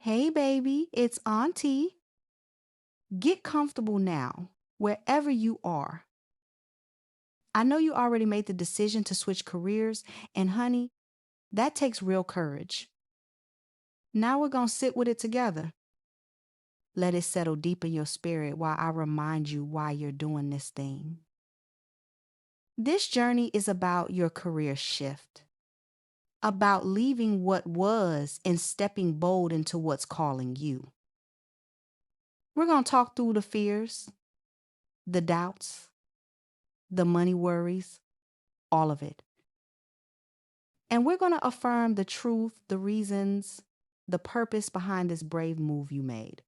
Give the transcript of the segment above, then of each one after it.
Hey, baby, it's Auntie. Get comfortable now, wherever you are. I know you already made the decision to switch careers, and honey, that takes real courage. Now we're going to sit with it together. Let it settle deep in your spirit while I remind you why you're doing this thing. This journey is about your career shift, about leaving what was and stepping bold into what's calling you. We're going to talk through the fears, the doubts, the money worries, all of it. And we're going to affirm the truth, the reasons, the purpose behind this brave move you made.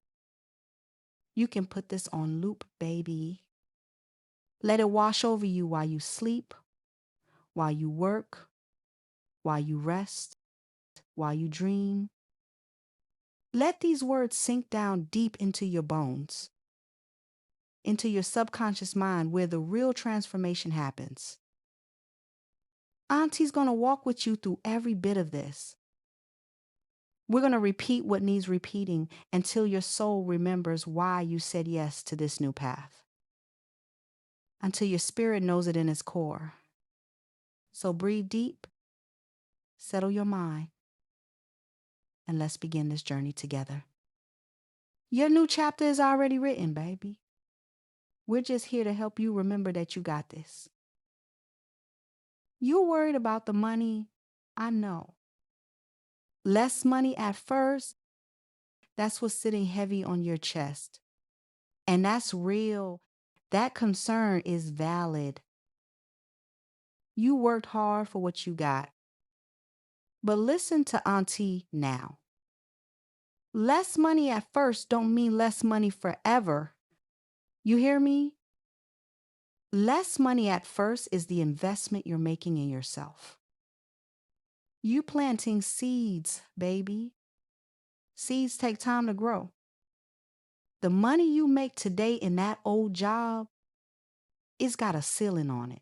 You can put this on loop, baby. Let it wash over you while you sleep, while you work, while you rest, while you dream. Let these words sink down deep into your bones, into your subconscious mind where the real transformation happens. Auntie's going to walk with you through every bit of this. We're going to repeat what needs repeating until your soul remembers why you said yes to this new path. Until your spirit knows it in its core. So breathe deep, settle your mind, and let's begin this journey together. Your new chapter is already written, baby. We're just here to help you remember that you got this. You're worried about the money, I know. Less money at first, that's what's sitting heavy on your chest. And that's real. That concern is valid. You worked hard for what you got. But listen to Auntie now. Less money at first don't mean less money forever. You hear me? Less money at first is the investment you're making in yourself. You planting seeds, baby. Seeds take time to grow. The money you make today in that old job, it's got a ceiling on it.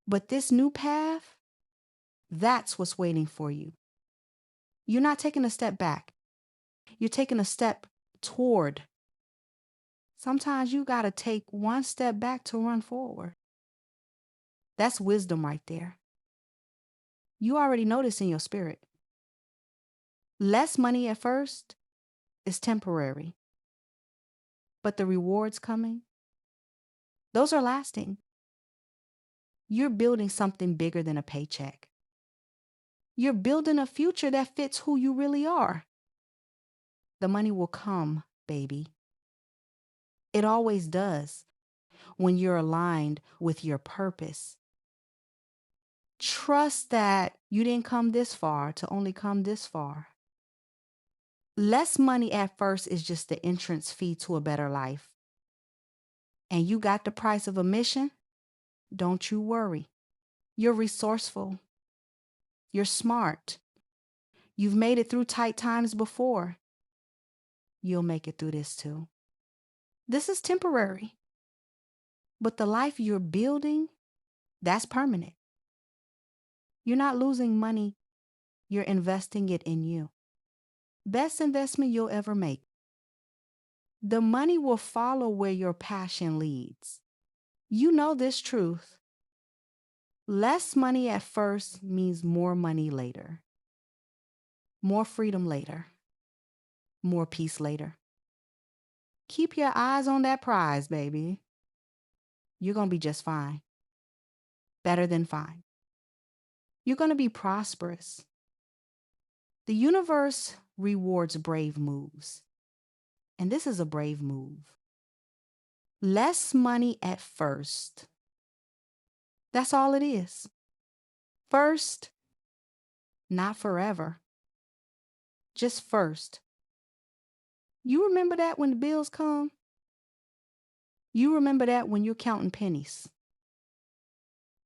But this new path, that's what's waiting for you. You're not taking a step back. You're taking a step toward. Sometimes you got to take one step back to run forward. That's wisdom right there. You already know this in your spirit. Less money at first is temporary, but the rewards coming, those are lasting. You're building something bigger than a paycheck. You're building a future that fits who you really are. The money will come, baby. It always does when you're aligned with your purpose. Trust that you didn't come this far to only come this far. Less money at first is just the entrance fee to a better life. And you got the price of admission? Don't you worry. You're resourceful. You're smart. You've made it through tight times before. You'll make it through this too. This is temporary. But the life you're building, that's permanent. You're not losing money. You're investing it in you. Best investment you'll ever make. The money will follow where your passion leads. You know this truth. Less money at first means more money later. More freedom later. More peace later. Keep your eyes on that prize, baby. You're going to be just fine. Better than fine. You're going to be prosperous. The universe rewards brave moves. And this is a brave move. Less money at first. That's all it is. First, not forever. Just first. You remember that when the bills come? You remember that when you're counting pennies.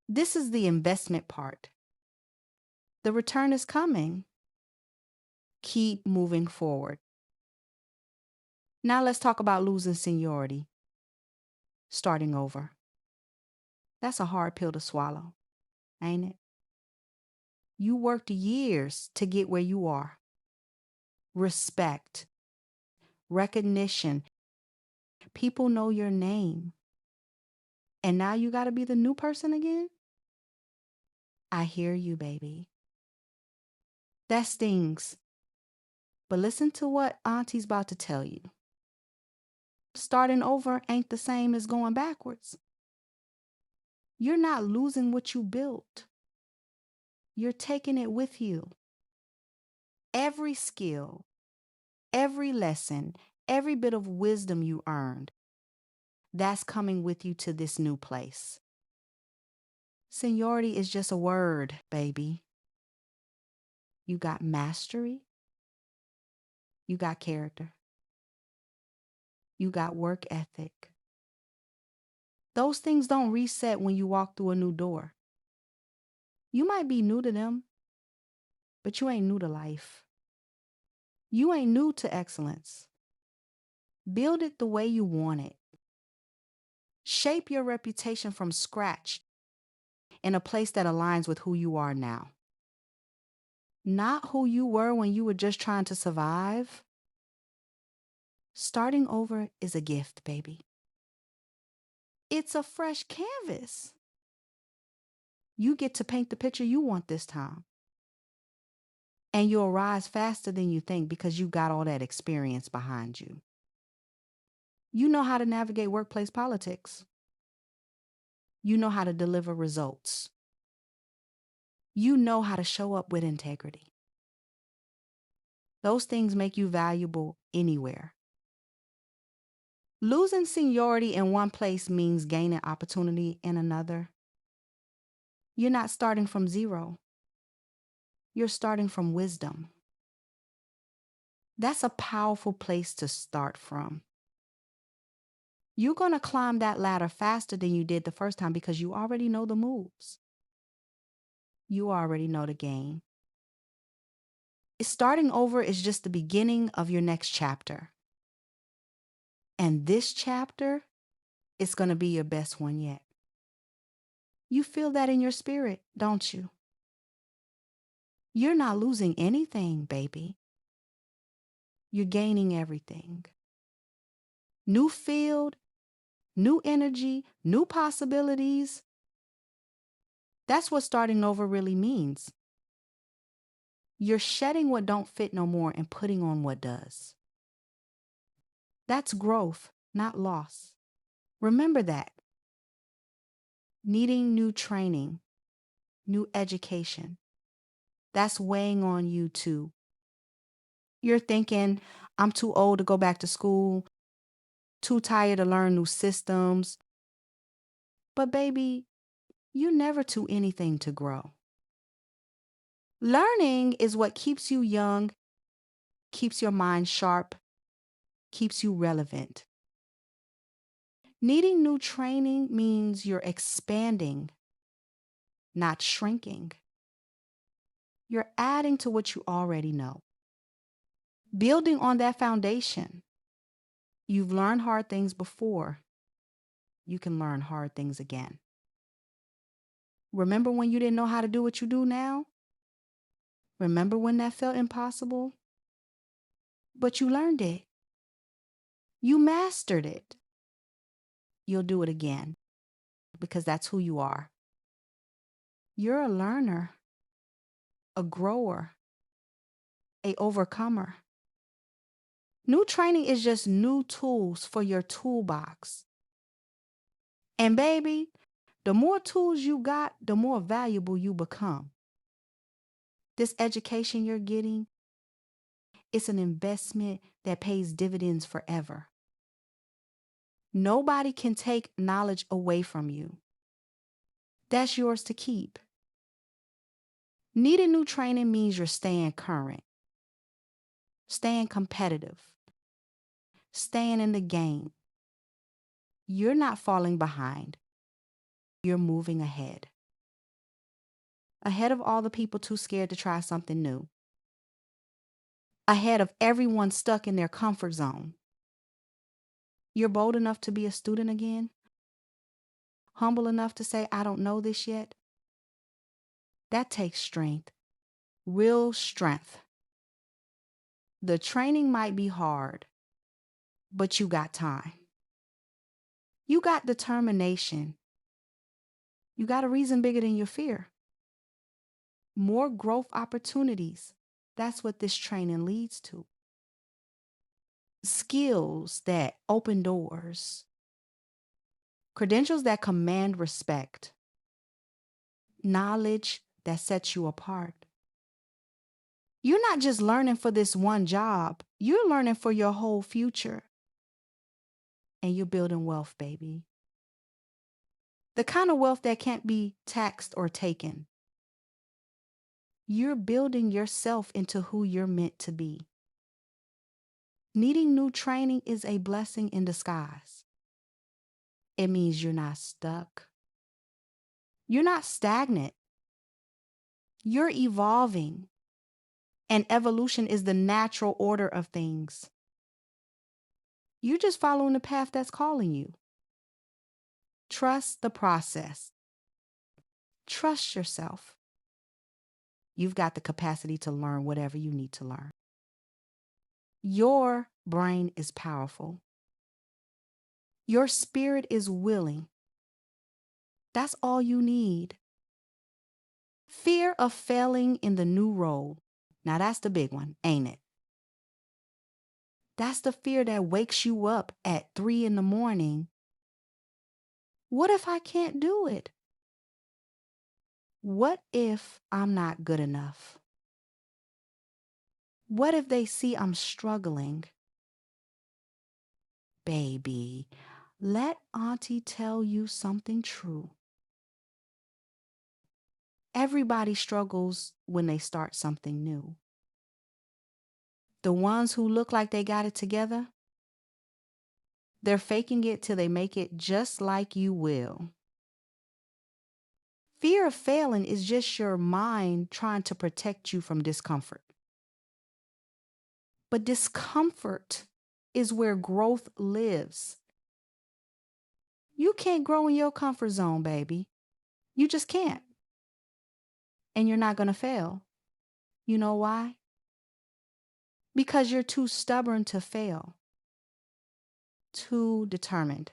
This is the investment part. The return is coming. Keep moving forward. Now let's talk about losing seniority. Starting over. That's a hard pill to swallow, ain't it? You worked years to get where you are. respect, recognition. People know your name. And now you got to be the new person again? I hear you, baby. That stings. But listen to what Auntie's about to tell you. Starting over ain't the same as going backwards. You're not losing what you built. You're taking it with you. Every skill, every lesson, every bit of wisdom you earned, that's coming with you to this new place. Seniority is just a word, baby. You got mastery. You got character. You got work ethic. Those things don't reset when you walk through a new door. You might be new to them, but you ain't new to life. You ain't new to excellence. Build it the way you want it. Shape your reputation from scratch in a place that aligns with who you are now. Not who you were when you were just trying to survive. Starting over is a gift, baby. It's a fresh canvas. You get to paint the picture you want this time. And you'll rise faster than you think because you got all that experience behind you. You know how to navigate workplace politics. You know how to deliver results. You know how to show up with integrity. Those things make you valuable anywhere. Losing seniority in one place means gaining opportunity in another. You're not starting from zero. You're starting from wisdom. That's a powerful place to start from. You're going to climb that ladder faster than you did the first time because you already know the moves. You already know the game. Starting over is just the beginning of your next chapter. And this chapter is going to be your best one yet. You feel that in your spirit, don't you? You're not losing anything, baby. You're gaining everything. New field, new energy, new possibilities. That's what starting over really means. You're shedding what don't fit no more and putting on what does. That's growth, not loss. Remember that. Needing new training, new education. That's weighing on you too. You're thinking, I'm too old to go back to school, too tired to learn new systems. But baby, you're never too anything to grow. Learning is what keeps you young, keeps your mind sharp, keeps you relevant. Needing new training means you're expanding, not shrinking. You're adding to what you already know. Building on that foundation. You've learned hard things before. You can learn hard things again. Remember when you didn't know how to do what you do now? Remember when that felt impossible? But you learned it. You mastered it. You'll do it again because that's who you are. You're a learner, a grower, a overcomer. New training is just new tools for your toolbox. And baby, the more tools you got, the more valuable you become. This education you're getting, it's an investment that pays dividends forever. Nobody can take knowledge away from you. That's yours to keep. Needing new training means you're staying current, staying competitive, staying in the game. You're not falling behind. You're moving ahead. Ahead of all the people too scared to try something new. Ahead of everyone stuck in their comfort zone. You're bold enough to be a student again? Humble enough to say, I don't know this yet? That takes strength, real strength. The training might be hard, but you got time. You got determination. You got a reason bigger than your fear. More growth opportunities. That's what this training leads to. Skills that open doors. Credentials that command respect. Knowledge that sets you apart. You're not just learning for this one job. You're learning for your whole future. And you're building wealth, baby. The kind of wealth that can't be taxed or taken. You're building yourself into who you're meant to be. Needing new training is a blessing in disguise. It means you're not stuck. You're not stagnant. You're evolving. And evolution is the natural order of things. You're just following the path that's calling you. Trust the process. Trust yourself. You've got the capacity to learn whatever you need to learn. Your brain is powerful. Your spirit is willing. That's all you need. Fear of failing in the new role. Now that's the big one, ain't it? That's the fear that wakes you up at 3 a.m. What if I can't do it? What if I'm not good enough? What if they see I'm struggling? Baby, let Auntie tell you something true. Everybody struggles when they start something new. The ones who look like they got it together, they're faking it till they make it just like you will. Fear of failing is just your mind trying to protect you from discomfort. But discomfort is where growth lives. You can't grow in your comfort zone, baby. You just can't. And you're not going to fail. You know why? Because you're too stubborn to fail. Too determined.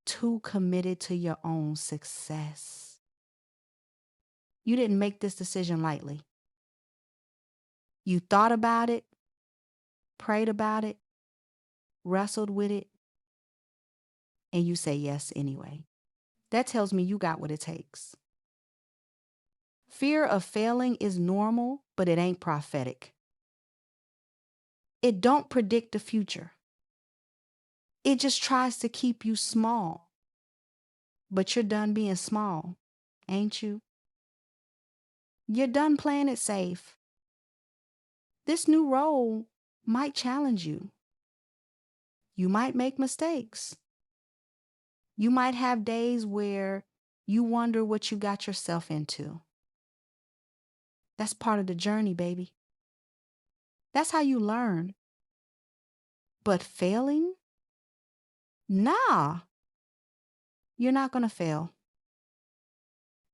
Too committed to your own success. You didn't make this decision lightly. You thought about it, prayed about it, wrestled with it, and you say yes anyway. That tells me you got what it takes. Fear of failing is normal, but it ain't prophetic. It don't predict the future. It just tries to keep you small. But you're done being small, ain't you? You're done playing it safe. This new role might challenge you. You might make mistakes. You might have days where you wonder what you got yourself into. That's part of the journey, baby. That's how you learn. But failing? Nah. You're not going to fail.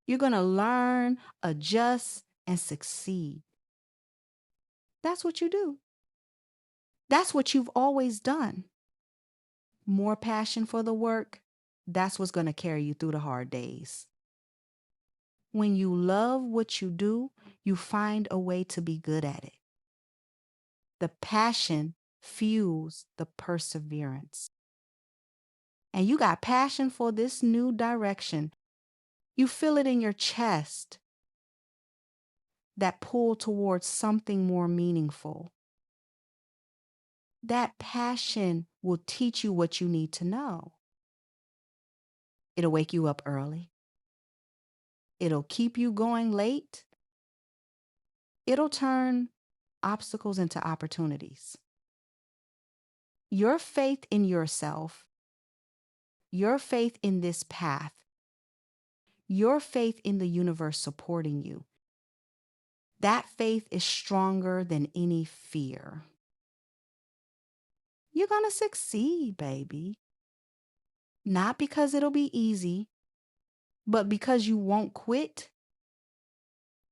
You're going to learn, adjust, and succeed. That's what you do. That's what you've always done. More passion for the work, that's what's going to carry you through the hard days. When you love what you do, you find a way to be good at it. The passion fuels the perseverance. And you got passion for this new direction. You feel it in your chest. That pull towards something more meaningful. That passion will teach you what you need to know. It'll wake you up early. It'll keep you going late. It'll turn obstacles into opportunities. Your faith in yourself, your faith in this path, your faith in the universe supporting you, that faith is stronger than any fear. You're going to succeed, baby. Not because it'll be easy, but because you won't quit.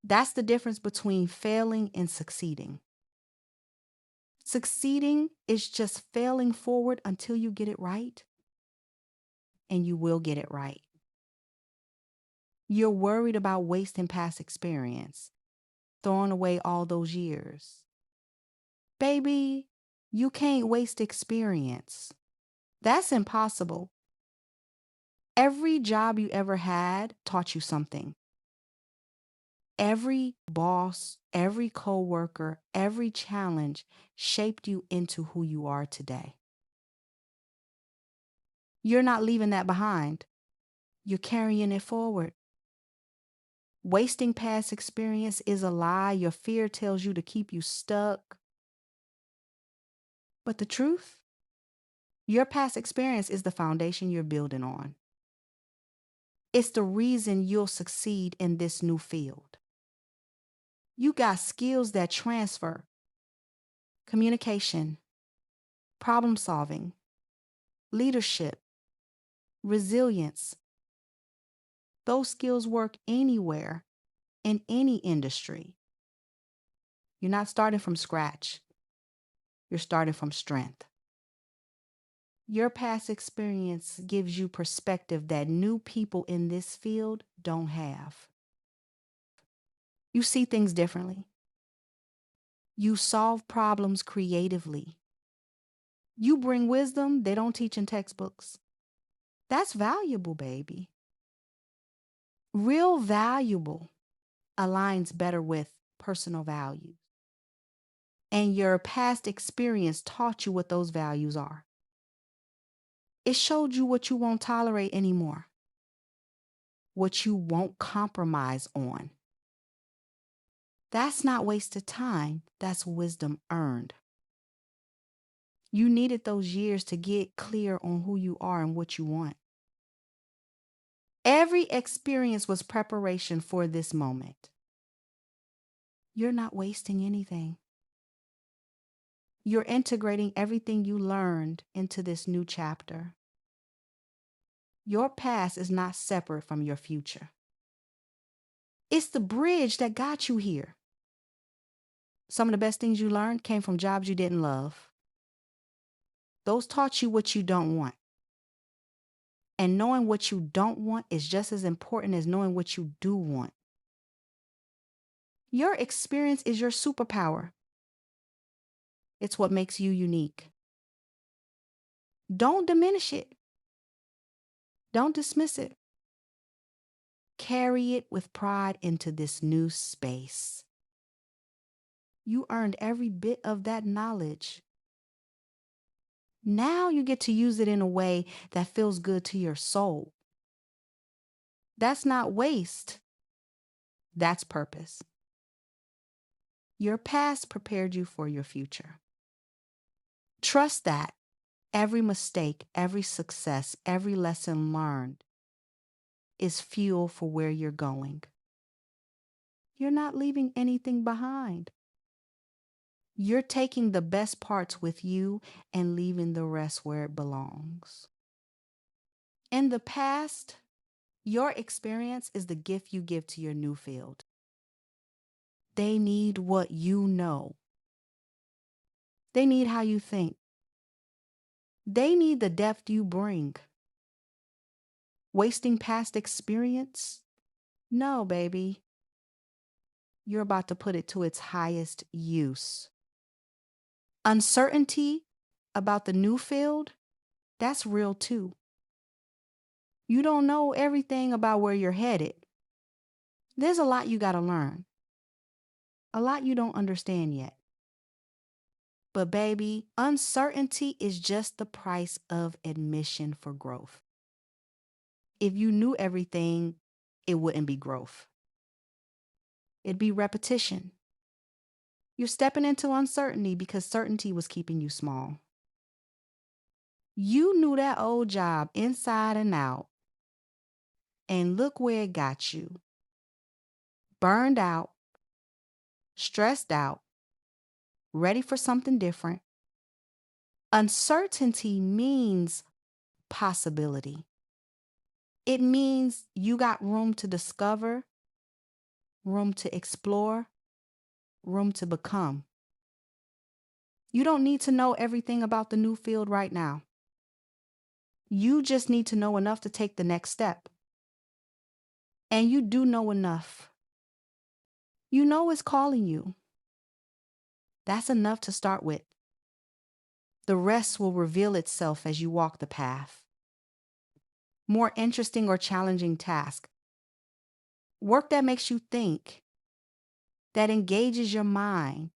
That's the difference between failing and succeeding. Succeeding is just failing forward until you get it right, and you will get it right. You're worried about wasting past experience, throwing away all those years. Baby, you can't waste experience. That's impossible. Every job you ever had taught you something. Every boss, every coworker, every challenge shaped you into who you are today. You're not leaving that behind. You're carrying it forward. Wasting past experience is a lie. Your fear tells you to keep you stuck. But the truth, your past experience is the foundation you're building on. It's the reason you'll succeed in this new field. You got skills that transfer: communication, problem solving, leadership, resilience. Those skills work anywhere, in any industry. You're not starting from scratch. You're starting from strength. Your past experience gives you perspective that new people in this field don't have. You see things differently. You solve problems creatively. You bring wisdom they don't teach in textbooks. That's valuable, baby. Real valuable aligns better with personal values. And your past experience taught you what those values are. It showed you what you won't tolerate anymore, what you won't compromise on. That's not wasted time. That's wisdom earned. You needed those years to get clear on who you are and what you want. Every experience was preparation for this moment. You're not wasting anything. You're integrating everything you learned into this new chapter. Your past is not separate from your future. It's the bridge that got you here. Some of the best things you learned came from jobs you didn't love. Those taught you what you don't want. And knowing what you don't want is just as important as knowing what you do want. Your experience is your superpower. It's what makes you unique. Don't diminish it. Don't dismiss it. Carry it with pride into this new space. You earned every bit of that knowledge. Now you get to use it in a way that feels good to your soul. That's not waste. That's purpose. Your past prepared you for your future. Trust that every mistake, every success, every lesson learned is fuel for where you're going. You're not leaving anything behind. You're taking the best parts with you and leaving the rest where it belongs. In the past, your experience is the gift you give to your new field. They need what you know. They need how you think. They need the depth you bring. Wasting past experience? No, baby. You're about to put it to its highest use. Uncertainty about the new field? That's real too. You don't know everything about where you're headed. There's a lot you got to learn. A lot you don't understand yet. But baby, uncertainty is just the price of admission for growth. If you knew everything, it wouldn't be growth. It'd be repetition. You're stepping into uncertainty because certainty was keeping you small. You knew that old job inside and out, and look where it got you. Burned out, stressed out, ready for something different. Uncertainty means possibility. It means you got room to discover, room to explore, room to become. You don't need to know everything about the new field right now. You just need to know enough to take the next step. And you do know enough. You know it's calling you. That's enough to start with. The rest will reveal itself as you walk the path. More interesting or challenging task. Work that makes you think, that engages your mind,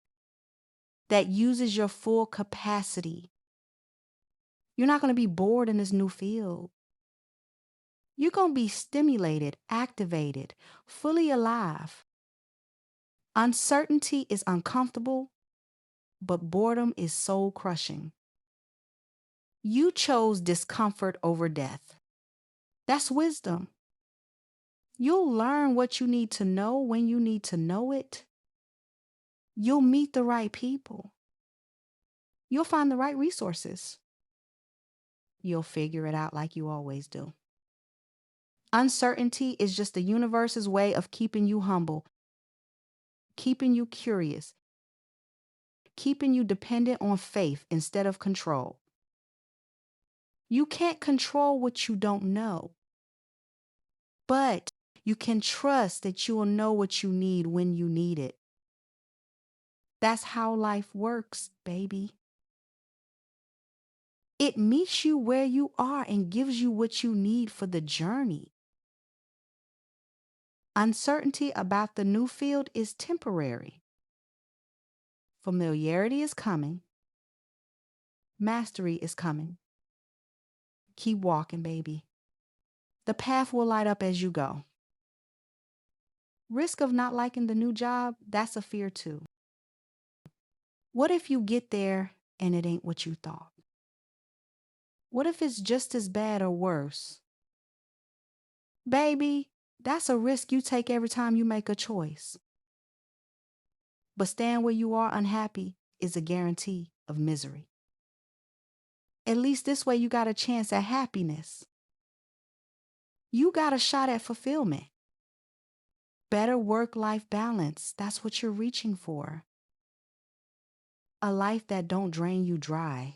that uses your full capacity. You're not going to be bored in this new field. You're going to be stimulated, activated, fully alive. Uncertainty is uncomfortable, but boredom is soul crushing. You chose discomfort over death. That's wisdom. You'll learn what you need to know when you need to know it. You'll meet the right people. You'll find the right resources. You'll figure it out like you always do. Uncertainty is just the universe's way of keeping you humble, keeping you curious, keeping you dependent on faith instead of control. You can't control what you don't know, but you can trust that you will know what you need when you need it. That's how life works, baby. It meets you where you are and gives you what you need for the journey. Uncertainty about the new field is temporary. Familiarity is coming. Mastery is coming. Keep walking, baby. The path will light up as you go. Risk of not liking the new job, that's a fear too. What if you get there and it ain't what you thought? What if it's just as bad or worse? Baby, that's a risk you take every time you make a choice. But staying where you are unhappy is a guarantee of misery. At least this way you got a chance at happiness. You got a shot at fulfillment. Better work-life balance, that's what you're reaching for. A life that don't drain you dry.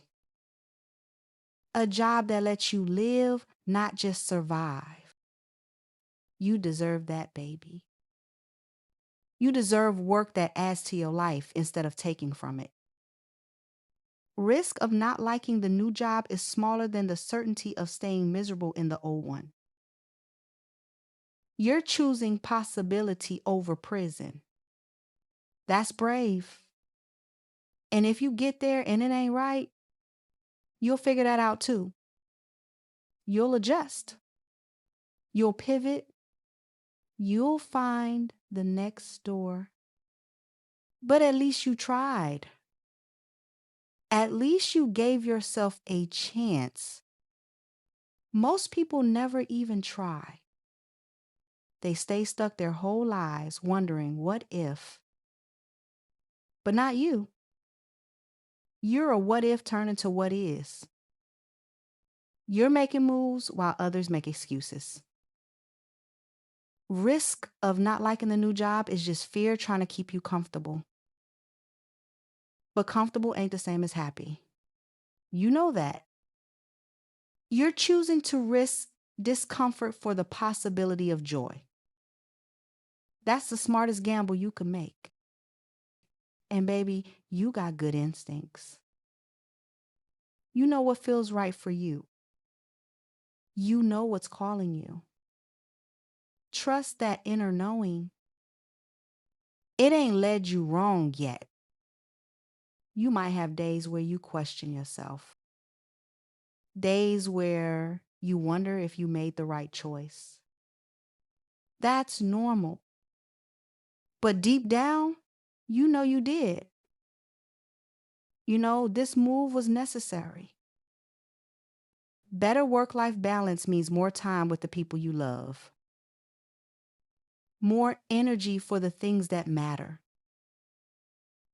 A job that lets you live, not just survive. You deserve that, baby. You deserve work that adds to your life instead of taking from it. Risk of not liking the new job is smaller than the certainty of staying miserable in the old one. You're choosing possibility over prison. That's brave. And if you get there and it ain't right, you'll figure that out too. You'll adjust. You'll pivot. You'll find the next door. But at least you tried. At least you gave yourself a chance. Most people never even try. They stay stuck their whole lives wondering what if. But not you. You're a what if turned into what is. You're making moves while others make excuses. Risk of not liking the new job is just fear trying to keep you comfortable. But comfortable ain't the same as happy. You know that. You're choosing to risk discomfort for the possibility of joy. That's the smartest gamble you can make. And baby, you got good instincts. You know what feels right for you. You know what's calling you. Trust that inner knowing. It ain't led you wrong yet. You might have days where you question yourself. Days where you wonder if you made the right choice. That's normal. But deep down, you know you did. You know, this move was necessary. Better work-life balance means more time with the people you love. More energy for the things that matter.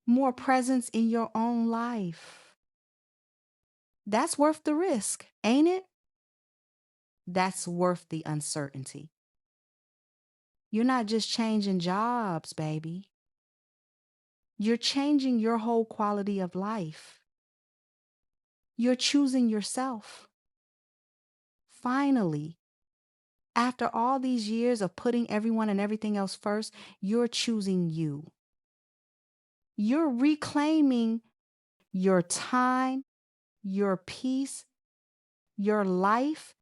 More presence in your own life. That's worth the risk, ain't it? That's worth the uncertainty. You're not just changing jobs, baby. You're changing your whole quality of life. You're choosing yourself. Finally, after all these years of putting everyone and everything else first, you're choosing you. You're reclaiming your time, your peace, your life.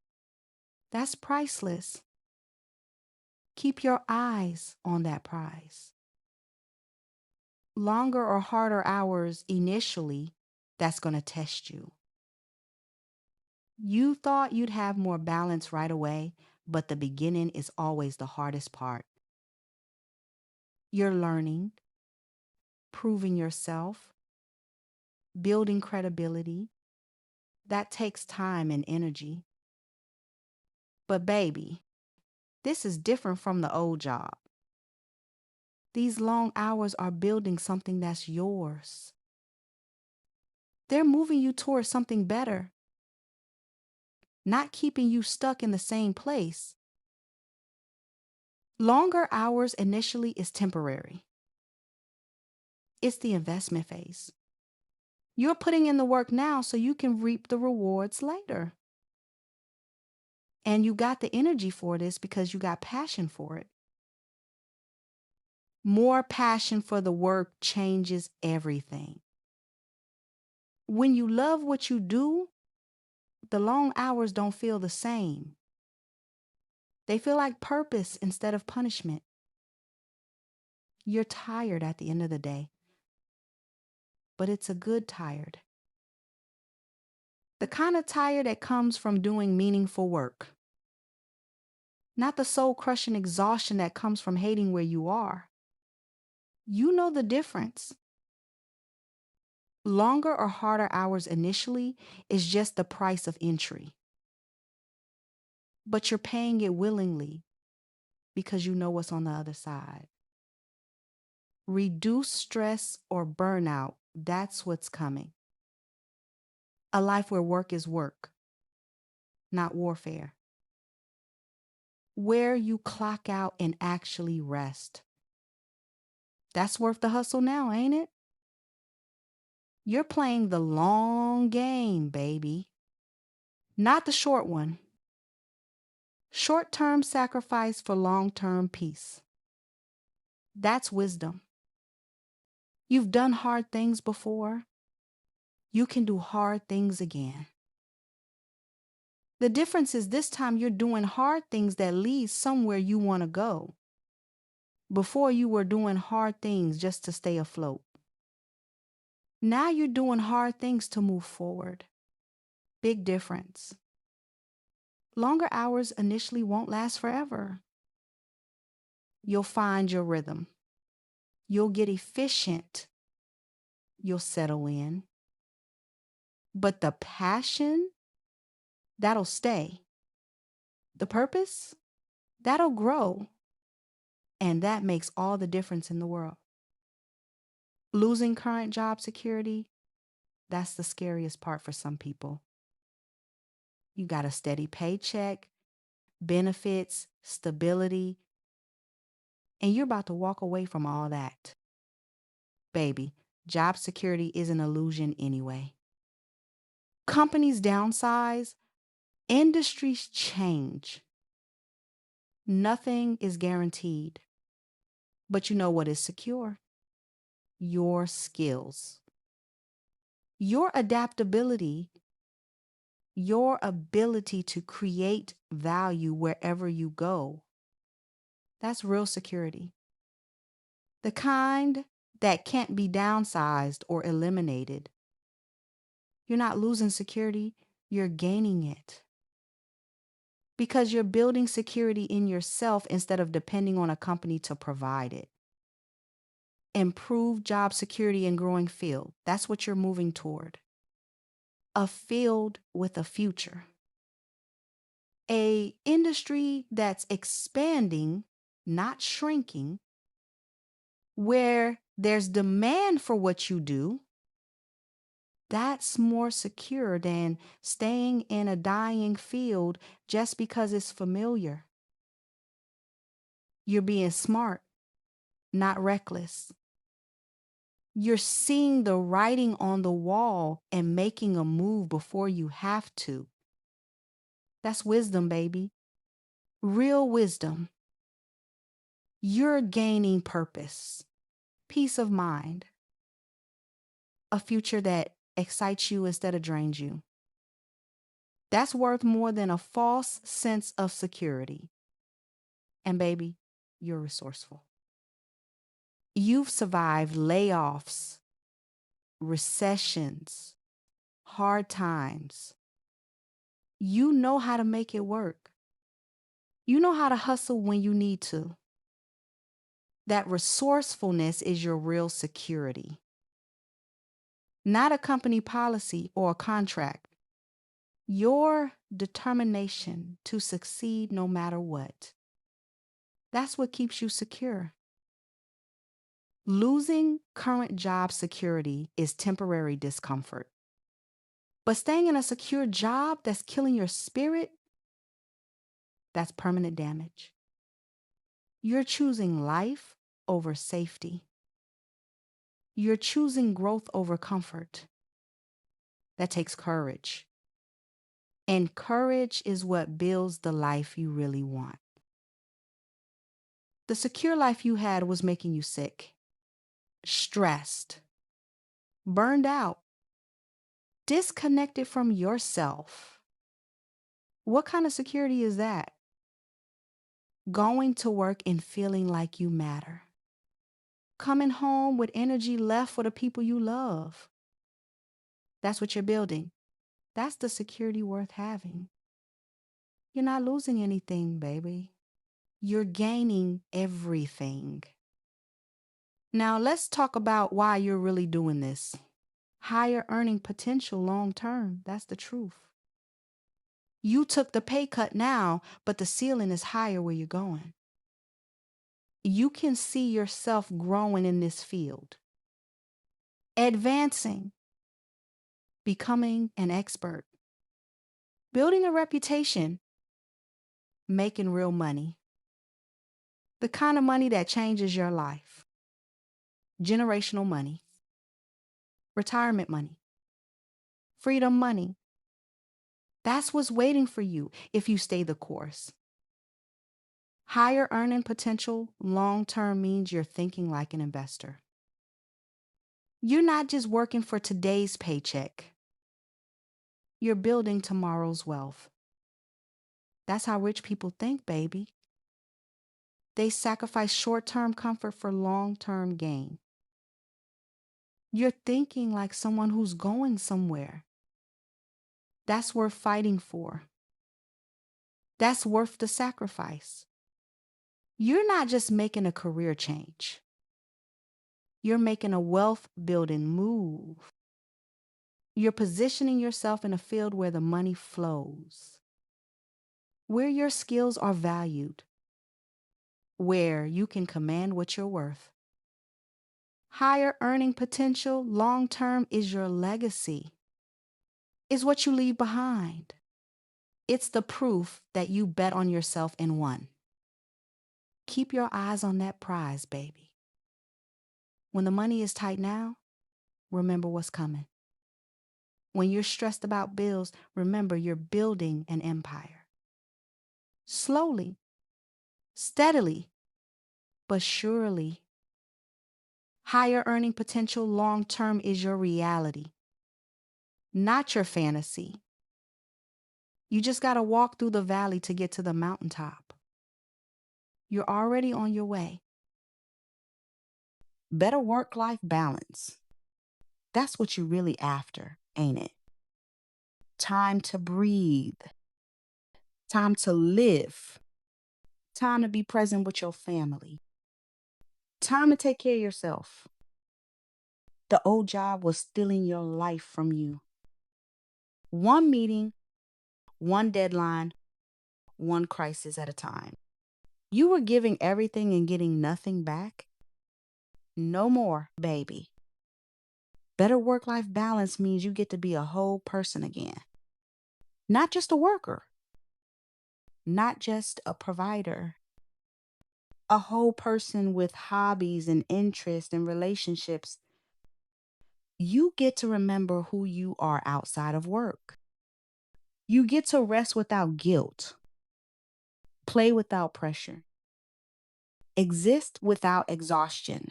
That's priceless. Keep your eyes on that prize. Longer or harder hours initially, that's going to test you. You thought you'd have more balance right away, but the beginning is always the hardest part. You're learning, proving yourself, building credibility. That takes time and energy. But baby, this is different from the old job. These long hours are building something that's yours. They're moving you towards something better, not keeping you stuck in the same place. Longer hours initially is temporary. It's the investment phase. You're putting in the work now so you can reap the rewards later. And you got the energy for this because you got passion for it. More passion for the work changes everything. When you love what you do, the long hours don't feel the same. They feel like purpose instead of punishment. You're tired at the end of the day, but it's a good tired. The kind of tired that comes from doing meaningful work. Not the soul-crushing exhaustion that comes from hating where you are. You know the difference. Longer or harder hours initially is just the price of entry. But you're paying it willingly because you know what's on the other side. Reduce stress or burnout, that's what's coming. A life where work is work, not warfare. Where you clock out and actually rest. That's worth the hustle now, ain't it? You're playing the long game, baby. Not the short one. Short-term sacrifice for long-term peace. That's wisdom. You've done hard things before. You can do hard things again. The difference is this time you're doing hard things that lead somewhere you want to go. Before you were doing hard things just to stay afloat. Now you're doing hard things to move forward. Big difference. Longer hours initially won't last forever. You'll find your rhythm. You'll get efficient. You'll settle in. But the passion, that'll stay. The purpose, that'll grow. And that makes all the difference in the world. Losing current job security, that's the scariest part for some people. You got a steady paycheck, benefits, stability, and you're about to walk away from all that. Baby, job security is an illusion anyway. Companies downsize, industries change. Nothing is guaranteed. But you know what is secure? Your skills. Your adaptability, your ability to create value wherever you go. That's real security. The kind that can't be downsized or eliminated. You're not losing security, you're gaining it. Because you're building security in yourself instead of depending on a company to provide it. Improve job security in growing field. That's what you're moving toward. A field with a future. A industry that's expanding, not shrinking, where there's demand for what you do. That's more secure than staying in a dying field just because it's familiar. You're being smart, not reckless. You're seeing the writing on the wall and making a move before you have to. That's wisdom, baby. Real wisdom. You're gaining purpose, peace of mind, a future that excites you instead of drains you. That's worth more than a false sense of security. And baby, you're resourceful. You've survived layoffs, recessions, hard times. You know how to make it work. You know how to hustle when you need to. That resourcefulness is your real security. Not a company policy or a contract. Your determination to succeed no matter what. That's what keeps you secure. Losing current job security is temporary discomfort. But staying in a secure job that's killing your spirit, that's permanent damage. You're choosing life over safety. You're choosing growth over comfort. That takes courage. And courage is what builds the life you really want. The secure life you had was making you sick, stressed, burned out, disconnected from yourself. What kind of security is that? Going to work and feeling like you matter. Coming home with energy left for the people you love. That's what you're building. That's the security worth having. You're not losing anything, baby. You're gaining everything. Now let's talk about why you're really doing this. Higher earning potential long term. That's the truth. You took the pay cut now, but the ceiling is higher where you're going. You can see yourself growing in this field, advancing, becoming an expert, building a reputation, making real money. The kind of money that changes your life. Generational money, retirement money, freedom money. That's what's waiting for you if you stay the course. Higher earning potential long-term means you're thinking like an investor. You're not just working for today's paycheck. You're building tomorrow's wealth. That's how rich people think, baby. They sacrifice short-term comfort for long-term gain. You're thinking like someone who's going somewhere. That's worth fighting for. That's worth the sacrifice. You're not just making a career change. You're making a wealth-building move. You're positioning yourself in a field where the money flows, where your skills are valued, where you can command what you're worth. Higher earning potential long-term is your legacy. It's what you leave behind. It's the proof that you bet on yourself and won. Keep your eyes on that prize, baby. When the money is tight now, remember what's coming. When you're stressed about bills, remember you're building an empire. Slowly, steadily, but surely. Higher earning potential long-term is your reality, not your fantasy. You just got to walk through the valley to get to the mountaintop. You're already on your way. Better work-life balance. That's what you're really after, ain't it? Time to breathe. Time to live. Time to be present with your family. Time to take care of yourself. The old job was stealing your life from you. One meeting, one deadline, one crisis at a time. You were giving everything and getting nothing back. No more, baby. Better work-life balance means you get to be a whole person again. Not just a worker. Not just a provider. A whole person with hobbies and interests and relationships You get to remember who you are outside of work. You get to rest without guilt, play without pressure, exist without exhaustion.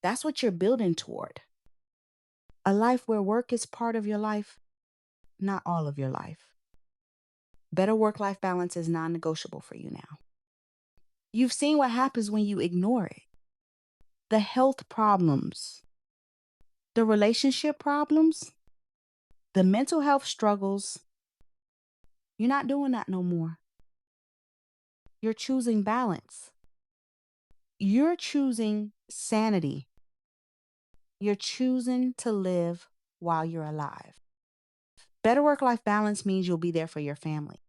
That's what you're building toward. A life where work is part of your life, not all of your life. Better work-life balance is non-negotiable for you now. You've seen what happens when you ignore it. The health problems, the relationship problems, the mental health struggles. You're not doing that no more. You're choosing balance. You're choosing sanity. You're choosing to live while you're alive. Better work-life balance means you'll be there for your family.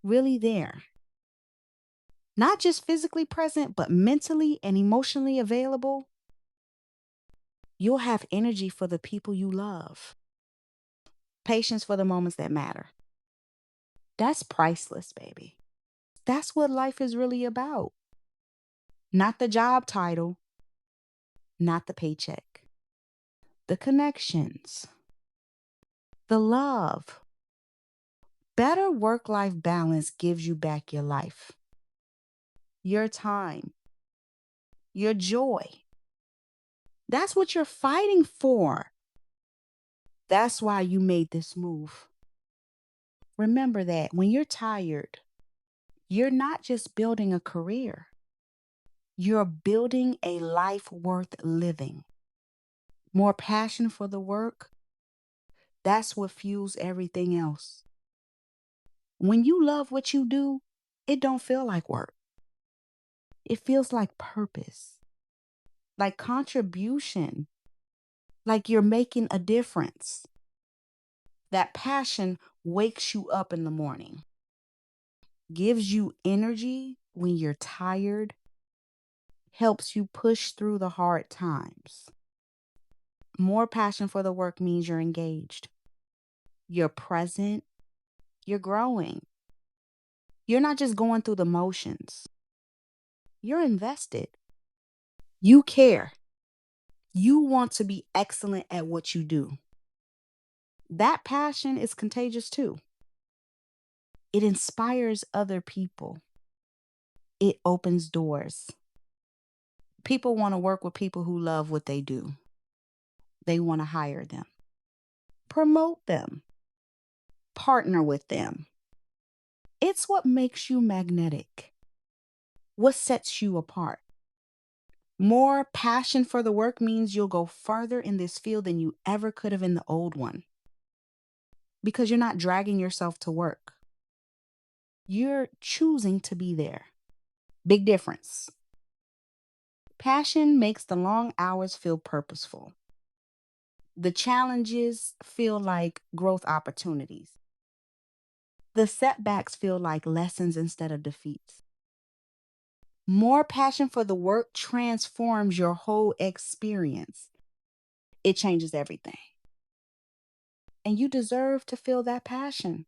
Really there. Not just physically present, but mentally and emotionally available. You'll have energy for the people you love. Patience for the moments that matter. That's priceless, baby. That's what life is really about. Not the job title, not the paycheck. The connections, the love. Better work-life balance gives you back your life, your time, your joy. That's what you're fighting for. That's why you made this move. Remember that when you're tired, you're not just building a career. You're building a life worth living. More passion for the work, that's what fuels everything else. When you love what you do, it don't feel like work. It feels like purpose, like contribution, like you're making a difference. That passion wakes you up in the morning, gives you energy when you're tired, helps you push through the hard times. More passion for the work means you're engaged. You're present. You're growing. You're not just going through the motions. You're invested. You care. You want to be excellent at what you do. That passion is contagious too. It inspires other people. It opens doors. People want to work with people who love what they do. They want to hire them, promote them, partner with them. It's what makes you magnetic. What sets you apart. More passion for the work means you'll go further in this field than you ever could have in the old one. Because you're not dragging yourself to work. You're choosing to be there. Big difference. Passion makes the long hours feel purposeful. The challenges feel like growth opportunities. The setbacks feel like lessons instead of defeats. More passion for the work transforms your whole experience. It changes everything. And you deserve to feel that passion.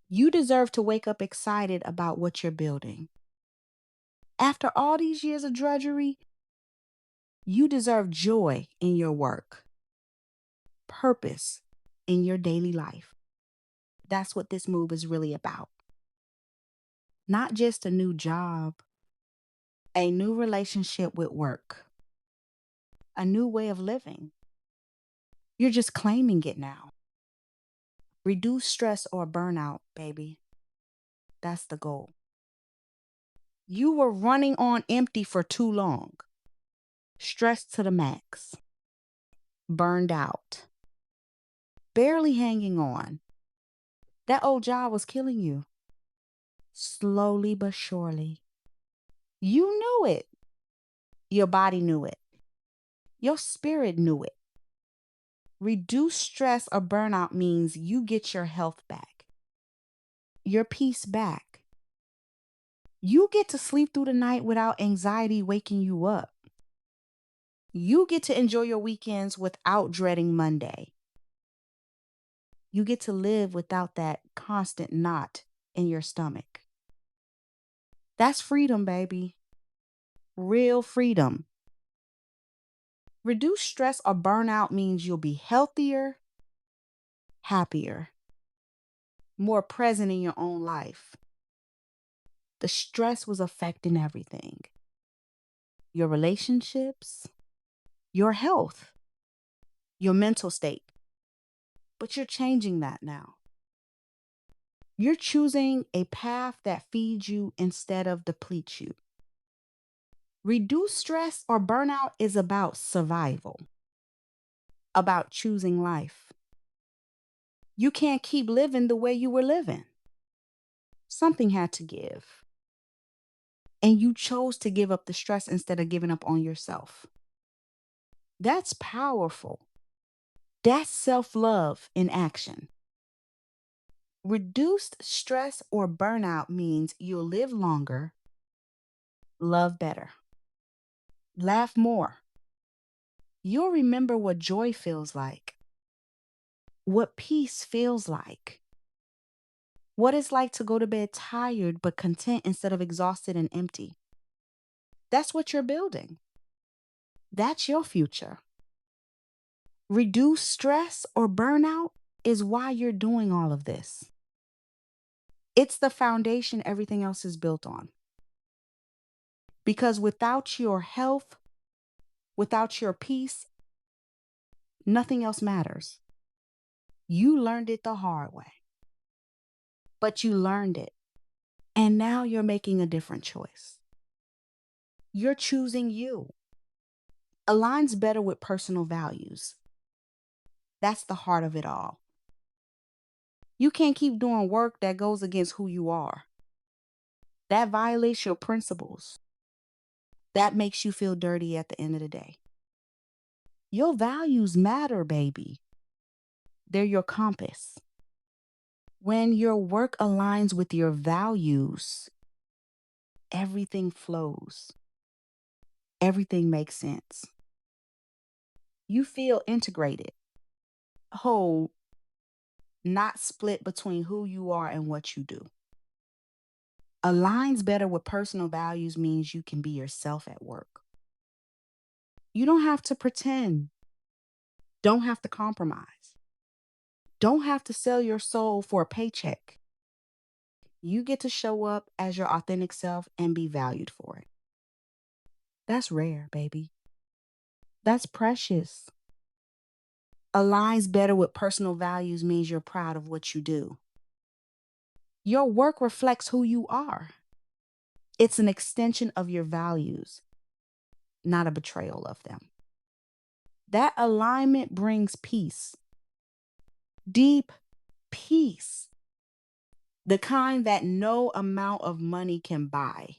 You deserve to wake up excited about what you're building. After all these years of drudgery, you deserve joy in your work, purpose in your daily life. That's what this move is really about. Not just a new job, a new relationship with work, a new way of living. You're just claiming it now. Reduce stress or burnout, baby. That's the goal. You were running on empty for too long. Stressed to the max. Burned out. Barely hanging on. That old job was killing you. Slowly but surely. You knew it. Your body knew it. Your spirit knew it. Reduce stress or burnout means you get your health back. Your peace back. You get to sleep through the night without anxiety waking you up. You get to enjoy your weekends without dreading Monday. You get to live without that constant knot in your stomach. That's freedom, baby. Real freedom. Reduce stress or burnout means you'll be healthier, happier, more present in your own life. The stress was affecting everything: your relationships, your health, your mental state. But you're changing that now. You're choosing a path that feeds you instead of depletes you. Reduce stress or burnout is about survival, about choosing life. You can't keep living the way you were living. Something had to give. And you chose to give up the stress instead of giving up on yourself. That's powerful. That's self-love in action. Reduced stress or burnout means you'll live longer, love better, laugh more. You'll remember what joy feels like, what peace feels like, what it's like to go to bed tired but content instead of exhausted and empty. That's what you're building. That's your future. Reduce stress or burnout is why you're doing all of this. It's the foundation everything else is built on. Because without your health, without your peace, nothing else matters. You learned it the hard way, but you learned it. And now you're making a different choice. You're choosing you. Aligns better with personal values. That's the heart of it all. You can't keep doing work that goes against who you are. That violates your principles. That makes you feel dirty at the end of the day. Your values matter, baby. They're your compass. When your work aligns with your values, everything flows. Everything makes sense. You feel integrated, whole, not split between who you are and what you do. Aligns better with personal values means you can be yourself at work. You don't have to pretend. Don't have to compromise. Don't have to sell your soul for a paycheck. You get to show up as your authentic self and be valued for it. That's rare, baby. That's precious. Aligns better with personal values means you're proud of what you do. Your work reflects who you are. It's an extension of your values, not a betrayal of them. That alignment brings peace. Deep peace. The kind that no amount of money can buy.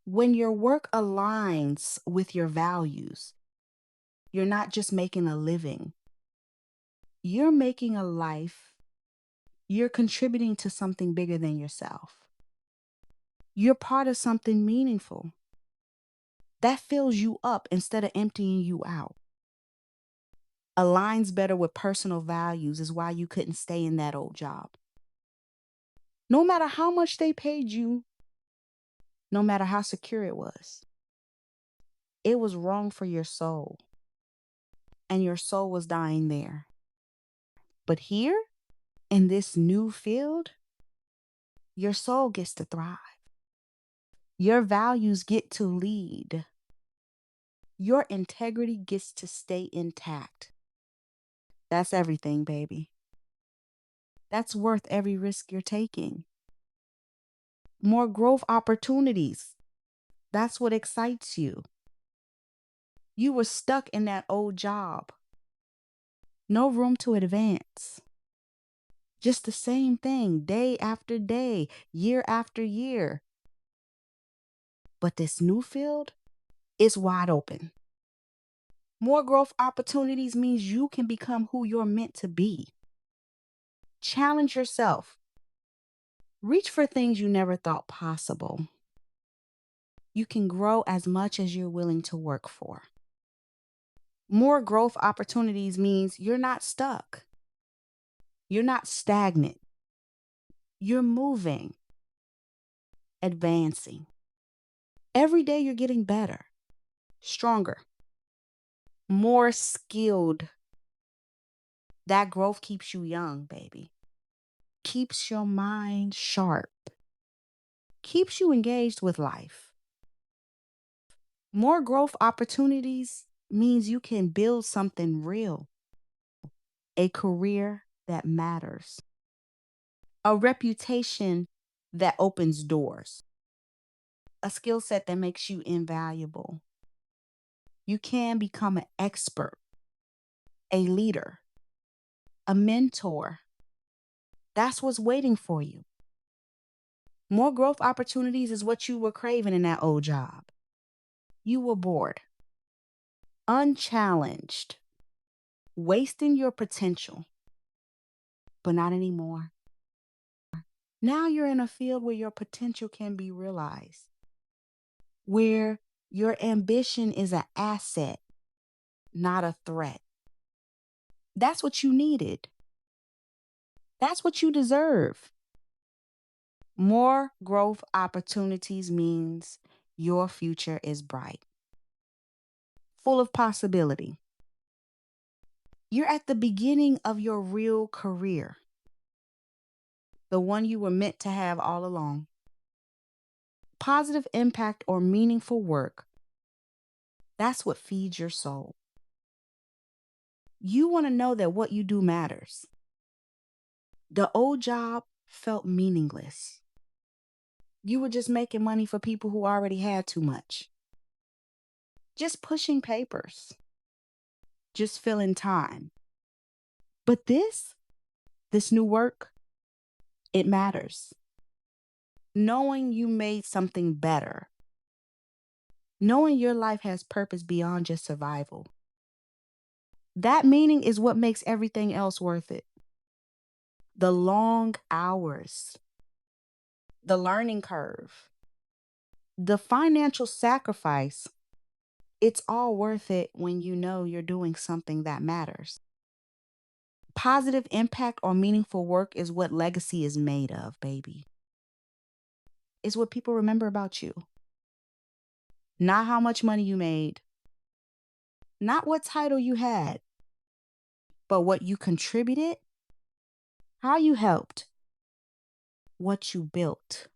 When your work aligns with your values, you're not just making a living. You're making a life. You're contributing to something bigger than yourself. You're part of something meaningful. That fills you up instead of emptying you out. Aligns better with personal values is why you couldn't stay in that old job. No matter how much they paid you, no matter how secure it was wrong for your soul. And your soul was dying there. But here, in this new field, your soul gets to thrive. Your values get to lead. Your integrity gets to stay intact. That's everything, baby. That's worth every risk you're taking. More growth opportunities. That's what excites you. You were stuck in that old job. No room to advance. Just the same thing, day after day, year after year. But this new field is wide open. More growth opportunities means you can become who you're meant to be. Challenge yourself. Reach for things you never thought possible. You can grow as much as you're willing to work for. More growth opportunities means you're not stuck. You're not stagnant. You're moving, advancing. Every day you're getting better, stronger, more skilled. That growth keeps you young, baby. Keeps your mind sharp. Keeps you engaged with life. More growth opportunities means you can build something real, a career that matters, a reputation that opens doors, a skill set that makes you invaluable. You can become an expert, a leader, a mentor. That's what's waiting for you. More growth opportunities is what you were craving in that old job. You were bored, unchallenged, wasting your potential, but not anymore. Now you're in a field where your potential can be realized, where your ambition is an asset, not a threat. That's what you needed. That's what you deserve. More growth opportunities means your future is bright, full of possibility. You're at the beginning of your real career, the one you were meant to have all along. Positive impact or meaningful work, that's what feeds your soul. You want to know that what you do matters. The old job felt meaningless. You were just making money for people who already had too much. Just pushing papers. Just filling time. But this new work, it matters. Knowing you made something better. Knowing your life has purpose beyond just survival. That meaning is what makes everything else worth it. The long hours, the learning curve, the financial sacrifice, it's all worth it when you know you're doing something that matters. Positive impact or meaningful work is what legacy is made of, baby. It's what people remember about you. Not how much money you made, not what title you had, but what you contributed, how you helped, what you built.